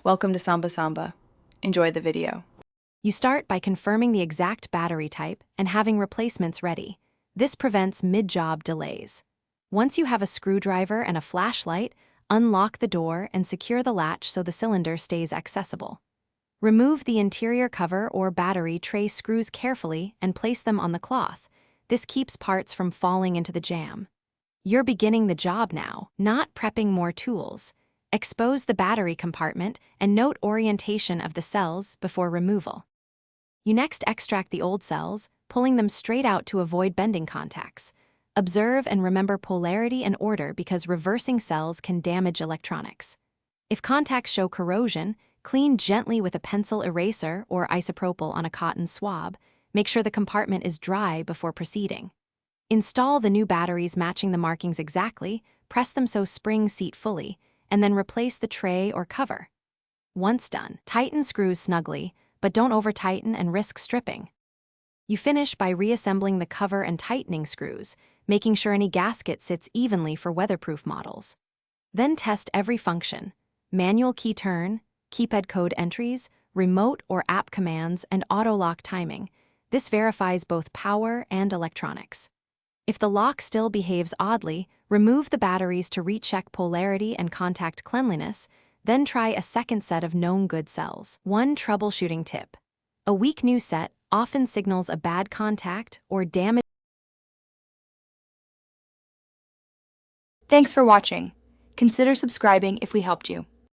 Welcome to Samba Samba. Enjoy the video. You start by confirming the exact battery type and having replacements ready. This prevents mid-job delays. Once you have a screwdriver and a flashlight, unlock the door and secure the latch so the cylinder stays accessible. Remove the interior cover or battery tray screws carefully and place them on the cloth. This keeps parts from falling into the jam. You're beginning the job now, not prepping more tools. Expose the battery compartment and note orientation of the cells before removal. You next extract the old cells, pulling them straight out to avoid bending contacts. Observe and remember polarity and order because reversing cells can damage electronics. If contacts show corrosion, clean gently with a pencil eraser or isopropyl on a cotton swab. Make sure the compartment is dry before proceeding. Install the new batteries matching the markings exactly, press them so springs seat fully, and then replace the tray or cover. Once done, tighten screws snugly, but don't over-tighten and risk stripping. You finish by reassembling the cover and tightening screws, making sure any gasket sits evenly for weatherproof models. Then test every function: manual key turn, keypad code entries, remote or app commands, and auto-lock timing. This verifies both power and electronics. If the lock still behaves oddly, remove the batteries to recheck polarity and contact cleanliness, then try a second set of known good cells. One troubleshooting tip: a weak new set often signals a bad contact or damage. Thanks for watching. Consider subscribing if we helped you.